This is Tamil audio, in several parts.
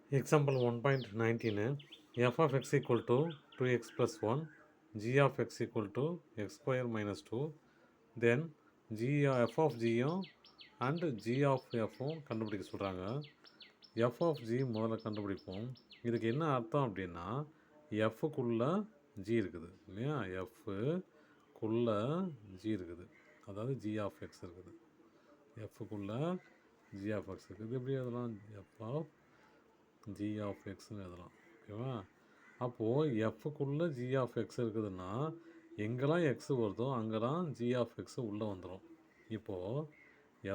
Example 1.19 f of x equal to 2x plus 1, g of x equal to x square minus 2, then f of g and g of f கண்டுபிடிக்க சொல்கிறாங்க. f of g முதல்ல கண்டுபிடிப்போம். இதுக்கு என்ன அர்த்தம் அப்படின்னா எஃப்க்குள்ளே g இருக்குது இல்லையா, எஃப்க்குள்ளே g இருக்குது, அதாவது g of x இருக்குது, எஃப்க்குள்ளே g of x இருக்குது. இது எப்படி எழுதலாம்? f of g of xன்னு எழுதலாம். ஓகேவா? அப்போது எஃப்க்குள்ளே g of x இருக்குதுன்னா எங்கெல்லாம் எக்ஸு வருதோ அங்கெல்லாம் g of x உள்ளே வந்துடும். இப்போது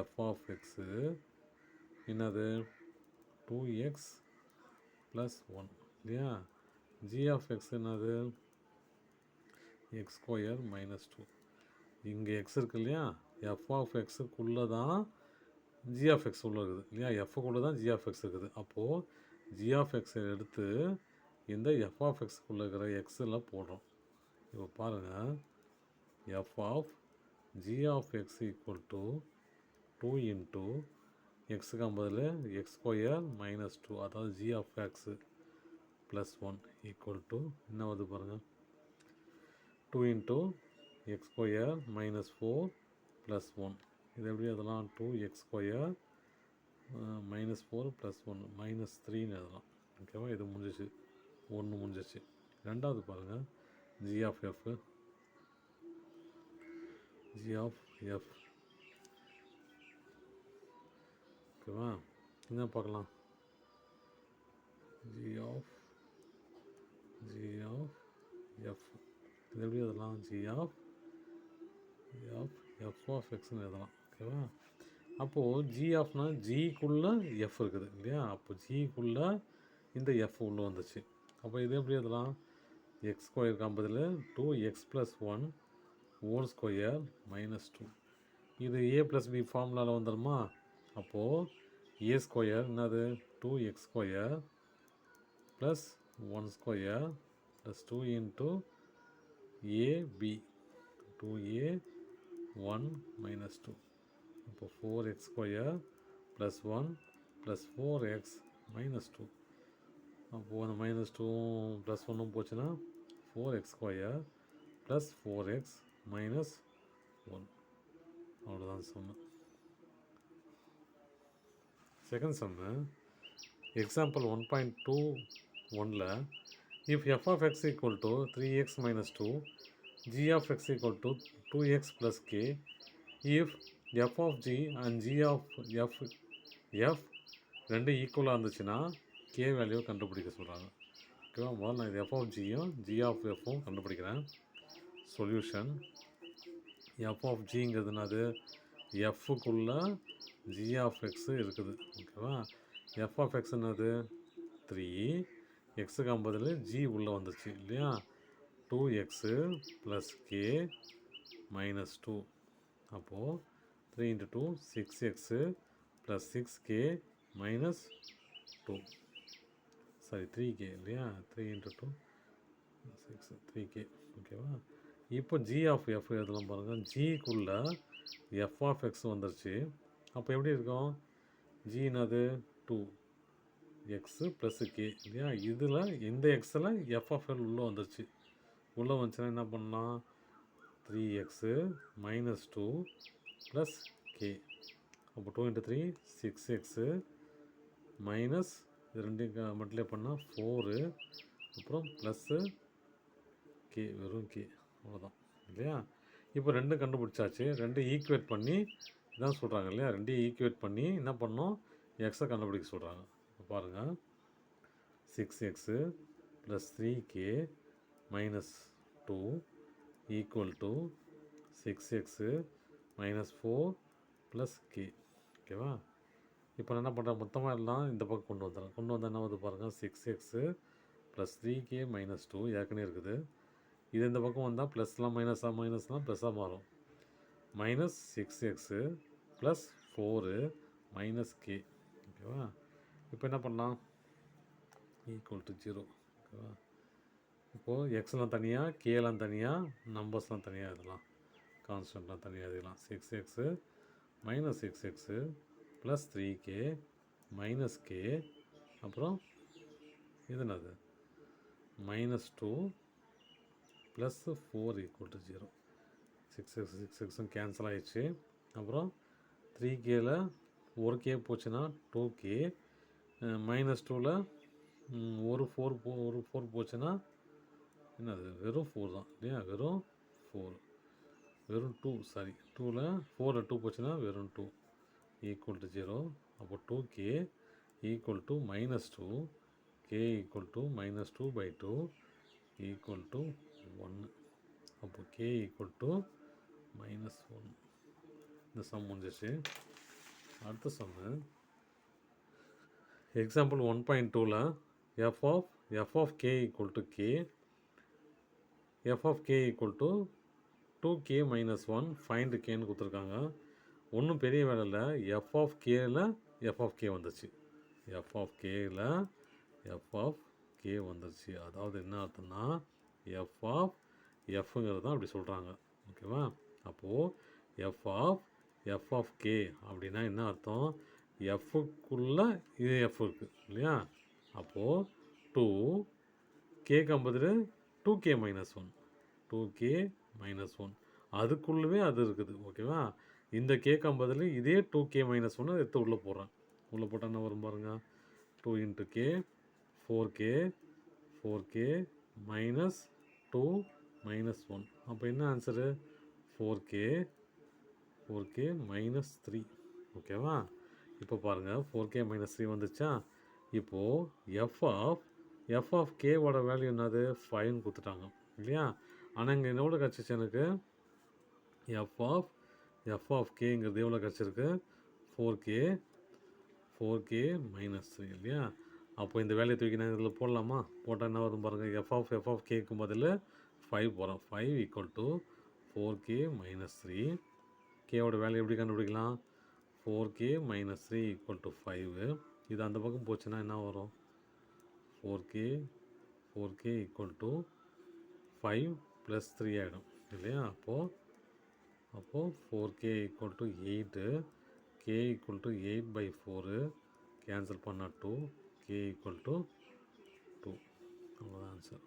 f of x என்னது? 2x ப்ளஸ் 1 இல்லையா? g of x என்னது? x square minus 2. இங்கே எக்ஸ் இருக்கு இல்லையா, f of xக்குள்ளே தான் g of x உள்ளே இருக்குது இல்லையா, எஃப்க்குள்ளே தான் g of x இருக்குது. அப்போது g of x எடுத்து இந்த f of xக்குள்ளே இருக்கிற எக்ஸில் போடுறோம். இப்போ பாருங்கள், f of g of x equal to 2 into எக்ஸுக்கு பதில் எக்ஸ் ஸ்கொயர் மைனஸ் 2, அதாவது g of x plus 1 equal to என்ன வருது பாருங்கள், 2 into x square minus 4 plus 1. இது எப்படி அதெல்லாம் 2x square minus 4 plus 1 minus 3ன்னு எழுதலாம். ஓகேவா? இது முடிஞ்சிச்சு, ஒன்று முடிஞ்சிச்சு. ரெண்டாவது பாருங்கள், g of f ஓகேவா? என்ன பார்க்கலாம், g of f இது எப்படி எழுதலாம்? g of xன்னு எழுதலாம். ஓகேவா? அப்போது g ஆஃப்னா ஜிக்குள்ளே எஃப் இருக்குது இல்லையா, அப்போ ஜிக்குள்ளே இந்த எஃப் உள்ளே வந்துச்சு. அப்போ இது எப்படி எழுதலாம்? எக்ஸ் ஸ்கொயர் காம்பதில் 2x plus 1 whole square minus 2. இது ஏ ப்ளஸ் பி ஃபார்முலாவில் வந்துடுமா? அப்போது ஏ ஸ்கொயர் என்னது? 2x square plus 1 square plus 2 into AB 2a 1 minus 2. இப்போ 4x square plus 1 plus 4x minus 2. அப்போது அந்த மைனஸ் 2 ப்ளஸ் 1 போச்சுன்னா 4x square plus 4x minus 1. அவ்வளோதான் சம்மு. செகண்ட் சம்மு, எக்ஸாம்பிள் 1.21ல் if f of x equal to 3x minus 2, g of x equal to 2x plus k, if f of g and g of f ரெண்டு ஈக்குவலாக இருந்துச்சுன்னா k வேல்யூ கண்டுபிடிக்க சொல்கிறாங்க. ஓகேவா? முதல்ல நான் இது f of gயும் g of fவும் கண்டுபிடிக்கிறேன். சொல்யூஷன், f of gங்கிறது என்னது? எஃப்க்குள்ளே g of x இருக்குது. ஓகேவா? f of x என்னது? 3, எக்ஸுக்கு பதில் g உள்ளே வந்துச்சு இல்லையா, 2x ப்ளஸ் k மைனஸ் 2. அப்போது 3 into 2 6x plus 6k minus 2, sorry 3k இல்லையா, 3 into 2 6 3k. ஓகேவா? இப்போ g of f எழுதலாம் பாருங்கள். ஜிக்குள்ளே f of x வந்துருச்சு. அப்போ எப்படி இருக்கும்? g என்னது? 2x ப்ளஸ் k இல்லையா, இதில் இந்த எக்ஸில் f of l உள்ளே வந்துருச்சு. உள்ளே வந்துச்சுன்னா என்ன பண்ணலாம்? 3x minus 2 plus k. அப்போ 2 into 3 6x மைனஸ் இது ரெண்டையும் மல்டிப்ளை பண்ணால் 4, அப்புறம் ப்ளஸ்ஸு கே, வெறும் கே, அவ்வளோதான் இல்லையா. இப்போ ரெண்டும் கண்டுபிடிச்சாச்சு. ரெண்டும் ஈக்குவேட் பண்ணி இதான் சொல்கிறாங்க இல்லையா, ரெண்டையும் ஈக்குவேட் பண்ணி என்ன பண்ணோம்? எக்ஸை கண்டுபிடிக்க சொல்கிறாங்க. இப்போ பாருங்கள், 6x plus 3k minus 2 equal to 6x minus 4 plus k. ஓகேவா? இப்போ நான் என்ன பண்ணுறேன்? மொத்தமாக எல்லாம் இந்த பக்கம் கொண்டு வந்துடுறேன். கொண்டு வந்தால் என்ன வந்து பாருங்கள், 6x ப்ளஸ் 3k மைனஸ் 2 ஏற்கனவே இருக்குது. இது இந்த பக்கம் வந்தால் ப்ளஸ்லாம் மைனஸ்லாம் ப்ளஸ்ஸாக மாறும். Minus 6x plus 4 minus k. ஓகேவா? இப்போ என்ன பண்ணலாம்? Equal to 0. ஓகேவா? இப்போது எக்ஸ்லாம் தனியாக, கேலாம் தனியாக, நம்பர்ஸ்லாம் தனியாக எழுதலாம், கான்ஸ்டன்ட்லாம் தனியாக எழுதலாம். 6x minus 6x plus 3k minus k, அப்புறம் இது என்னது -2 ப்ளஸ் 4 ஈக்குவல் டு 0. 6 கேன்சல் ஆகிடுச்சு. அப்புறம் 3Kல 1K போச்சுன்னா 2K, -2ல் ஒரு 4 போச்சுன்னா என்னது வெறும் 4 தான் இல்லையா, வெறும் 4, வெறும் 2, சாரி 2ல் 4ல் 2 போச்சுன்னா வெறும் 2 ஈக்குவல் டு 0. அப்போ 2K equal to -2, K equal to -2/2 equal to 1. அப்போ K ஈக்குவல் டு -1. இந்த சம் முடிஞ்சிச்சு. அடுத்த சம்மு எக்ஸாம்பிள் 1.2ல் f of k equal to k, f of k equal to 2k - 1 find கேன்னு கொடுத்துருக்காங்க. ஒன்றும் பெரிய வேலை இல்லை, f of kல f of k வந்துச்சு, f of kல f of k வந்துருச்சு. அதாவது என்ன அர்த்தம்னா f of fங்கிறது தான் அப்படி சொல்கிறாங்க. ஓகேவா? அப்போது f of k அப்படின்னா என்ன அர்த்தம், எஃப்க்குள்ளே இது எஃப் இருக்குது இல்லையா. அப்போது 2 கேக்கு பதில் 2k - 1, 2k - 1 அதுக்குள்ளவே அது இருக்குது. ஓகேவா? இந்த கேக்கு பதில் இதே 2k - 1 எடுத்து உள்ளே போடுறேன். உள்ளே போட்டால் என்ன வரும் பாருங்க, 2 × k 4k -2 -1. அப்போ என்ன ஆன்சரு 4k -3. ஓகேவா? இப்போ பாருங்கள் 4k - 3 வந்துச்சா. இப்போது f of k-வோட வேல்யூ என்னது 5ன்னு கொடுத்துட்டாங்க இல்லையா. ஆனால் இங்கே எவ்வளோ கிடச்சிச்சு எனக்கு, f of k-ங்கிறது எவ்வளோ கிடச்சிருக்கு 4k -3 இல்லையா. அப்போ இந்த வேலையை தூக்கி நான் இதில் போடலாமா, போட்டால் என்ன வரும் பாருங்கள், f of k-க்கு பதில் 5 போகிறோம். 5 ஈக்குவல் டு 4k -3. கேவோட வேல்யூ எப்படி கண்டுபிடிக்கலாம், 4k - 3 ஈக்குவல் டு 5. இது அந்த பக்கம் போச்சுன்னா என்ன வரும், 4k ஈக்குவல் டு 5 + 3 ஆகிடும் இல்லையா. அப்போது 4k equal to 8, k equal to 8/4 cancel பண்ணால் 2, k ஈக்குவல் டு 2. அவ்வளோதான் ஆன்சர்.